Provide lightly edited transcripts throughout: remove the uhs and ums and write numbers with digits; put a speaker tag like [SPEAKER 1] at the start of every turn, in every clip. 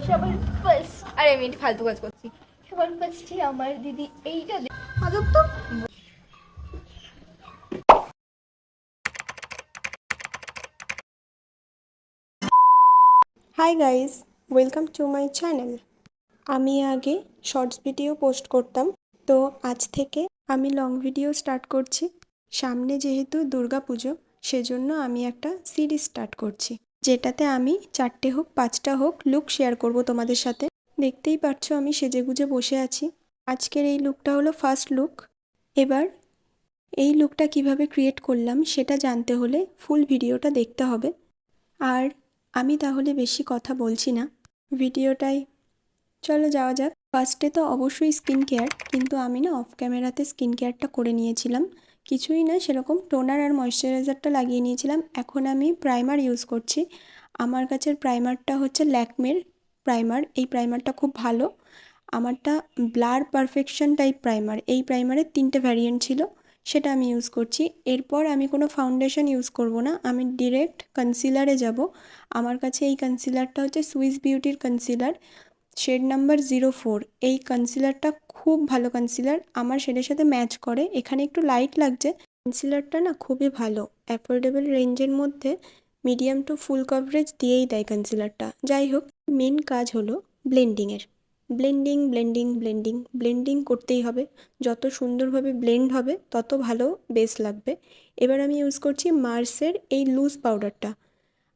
[SPEAKER 1] সবার ফার্স্ট, আরে আমি একটু ফালতু কাজ করছি। সবার ফার্স্টে আমার দিদি এইটা আদব তো।
[SPEAKER 2] Hi guys, welcome to my channel. আমি আগে শর্টস ভিডিও পোস্ট করতাম, তো আজ থেকে আমি লং ভিডিও স্টার্ট করছি। সামনে যেহেতু দুর্গা পুজো, সেজন্য আমি একটা সিরিজ স্টার্ট করছি, যেটাতে আমি 4টে হোক 5টা হোক লুক শেয়ার করব তোমাদের সাথে। দেখতেই পাচ্ছ আমি সেজেগুজে বসে আছি। আজকের এই লুকটা হলো ফার্স্ট লুক। এবার এই লুকটা কিভাবে ক্রিয়েট করলাম সেটা জানতে হলে ফুল ভিডিওটা দেখতে হবে। আর আমি তাহলে বেশি কথা বলছি না, ভিডিওটাই চলো যাওয়া যাক। ফার্স্টে তো অবশ্যই স্কিন কেয়ার, কিন্তু আমি না অফ ক্যামেরাতে স্কিন কেয়ারটা করে নিয়েছিলাম। কিছুই না, সেরকম টোনার আর ময়শ্চারাইজারটা লাগিয়ে নিয়েছিলাম। এখন আমি প্রাইমার ইউজ করছি। আমার কাছের প্রাইমারটা হচ্ছে ল্যাকমের প্রাইমার। এই প্রাইমারটা খুব ভালো। আমারটা ব্লার পারফেকশন টাইপ প্রাইমার। এই প্রাইমারের 3টে ভ্যারিয়েন্ট ছিল, সেটা আমি ইউজ করছি। এরপর আমি কোনো ফাউন্ডেশন ইউজ করব না, আমি ডিরেক্ট কনসিলারে যাব। আমার কাছে এই কনসিলারটা হচ্ছে সুইস বিউটির কনসিলার, শেড নাম্বার 04। এই কনসিলারটা খুব ভালো কনসিলার, আমার শেডের সাথে ম্যাচ করে। এখানে একটু লাইট লাগছে। কনসিলারটা না খুবই ভালো, অ্যাফোর্ডেবল রেঞ্জের মধ্যে মিডিয়াম টু ফুল কভারেজ দিয়েই দেয় কনসিলারটা। যাই হোক, মেন কাজ হলো ব্লেন্ডিংয়ের। ব্লেন্ডিং ব্লেন্ডিং ব্লেন্ডিং ব্লেন্ডিং করতেই হবে। যত সুন্দরভাবে ব্লেন্ড হবে তত ভালো বেস লাগবে। এবার আমি ইউজ করছি মার্সের এই লুজ পাউডারটা।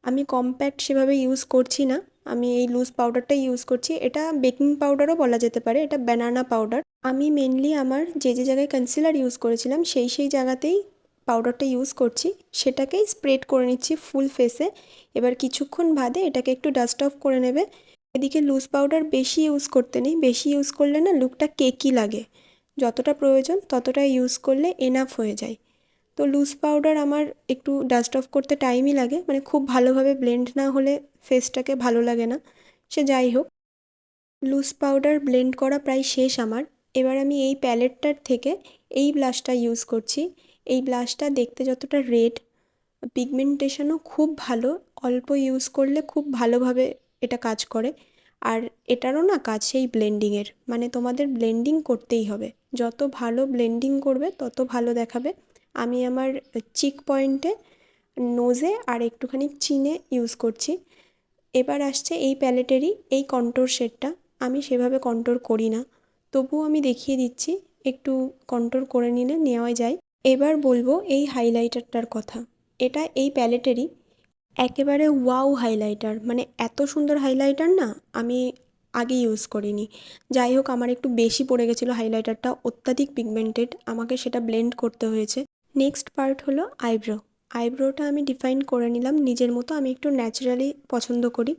[SPEAKER 2] আমি কম্প্যাক্ট সেভাবে ইউজ করছি না, আমি এই লুজ পাউডারটাই ইউজ করছি। এটা বেকিং পাউডারও বলা যেতে পারে, এটা ব্যানানা পাউডার। আমি মেনলি আমার যে যে জায়গায় কনসিলার ইউজ করেছিলাম সেই জায়গাতেই পাউডারটা ইউজ করছি, সেটাকেই স্প্রেড করে নিচ্ছি ফুল ফেসে। এবার কিছুক্ষণ বাদে এটাকে একটু ডাস্ট অফ করে নেবে। এদিকে লুজ পাউডার বেশি ইউজ করতে নেই, বেশি ইউজ করলে না লুকটা কেকি লাগে। যতটা প্রয়োজন ততটা ইউজ করলে এনাফ হয়ে যায়। তো লুজ পাউডার আমার একটু ডাস্ট অফ করতে টাইমই লাগে, মানে খুব ভালোভাবে ব্লেন্ড না হলে ফেসটাকে ভালো লাগে না। সে যাই হোক, লুজ পাউডার ব্লেন্ড করা প্রায় শেষ আমার। এবার আমি এই প্যালেটটার থেকে এই ব্লাশটা ইউজ করছি। এই ব্লাশটা দেখতে যতটা রেড, পিগমেন্টেশনও খুব ভালো। অল্প ইউজ করলে খুব ভালোভাবে এটা কাজ করে। আর এটারও না কাজ সেই ব্লেন্ডিংয়ের, মানে তোমাদের ব্লেন্ডিং করতেই হবে। যত ভালো ব্লেন্ডিং করবে তত ভালো দেখাবে। আমি আমার চিক পয়েন্টে, নোজে আর একটুখানি চিনে ইউজ করছি। এবার আসছে এই প্যালেটেরই এই কন্ট্যুর শেডটা। আমি সেভাবে কন্ট্যুর করি না, তবুও আমি দেখিয়ে দিচ্ছি, একটু কন্ট্যুর করে নিলে নেওয়া যায়। এবার বলবো এই হাইলাইটারটার কথা। এটা এই প্যালেটেরই একেবারে ওয়াও হাইলাইটার, মানে এত সুন্দর হাইলাইটার না আমি আগে ইউজ করিনি। যাই হোক, আমার একটু বেশি পড়ে গেছিলো হাইলাইটারটা, অত্যাধিক পিগমেন্টেড, আমাকে সেটা ব্লেন্ড করতে হয়েছে। নেক্সট পার্ট হলো আইব্রো। আইব্রোটা আমি ডিফাইন করে নিলাম নিজের মতো, আমি একটু ন্যাচারালি পছন্দ করি।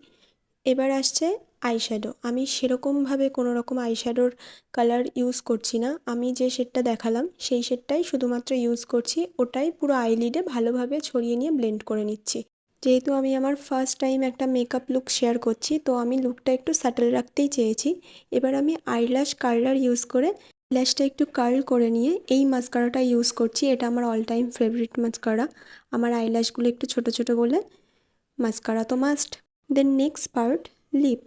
[SPEAKER 2] এবার আসছে আইশ্যাডো। আমি সেরকমভাবে কোনো রকম আইশ্যাডোর কালার ইউজ করছি না, আমি যে শেডটা দেখালাম সেই শেডটাই শুধুমাত্র ইউজ করছি। ওটাই পুরো আইলিডে ভালোভাবে ছড়িয়ে নিয়ে ব্লেন্ড করে নিচ্ছি। যেহেতু আমি আমার ফার্স্ট টাইম একটা মেকআপ লুক শেয়ার করছি, তো আমি লুকটা একটু স্যাটেল রাখতেই চেয়েছি। এবার আমি আইল্যাশ কার্লার ইউজ করে ল্যাশটা একটু কার্ল করে নিয়ে এই মাস্কারাটা ইউজ করছি। এটা আমার অল টাইম ফেভারিট মাস্কারা। আমার আইল্যাশগুলো একটু ছোট ছোট বলে মাস্কারা তো must. Then next part lip.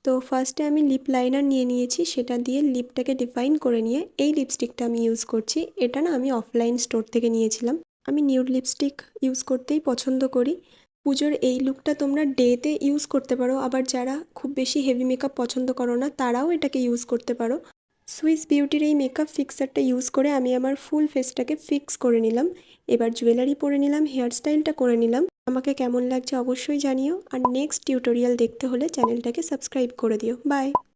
[SPEAKER 2] তো ফার্স্টে আমি লিপ লাইনার নিয়ে নিয়েছি, সেটা দিয়ে লিপটাকে ডিফাইন করে নিয়ে এই লিপস্টিকটা আমি ইউজ করছি। এটা না আমি অফলাইন স্টোর থেকে নিয়েছিলাম। আমি নিউড লিপস্টিক ইউজ করতেই পছন্দ করি। পুজোর এই লুকটা তোমরা ডেতে ইউজ করতে পারো, আবার যারা খুব বেশি হেভি মেকআপ পছন্দ করো না তারাও এটাকে ইউজ করতে পারো। সুইস বিউটির এই মেকআপ ফিক্সারটা ইউজ করে আমি আমার ফুল ফেসটাকে ফিক্স করে নিলাম। এবার জুয়েলারি পরে নিলাম, হেয়ার স্টাইলটা করে নিলাম। আমাকে কেমন লাগছে অবশ্যই জানিও, আর নেক্সট টিউটোরিয়াল দেখতে হলে চ্যানেলটাকে সাবস্ক্রাইব করে দিও। বাই।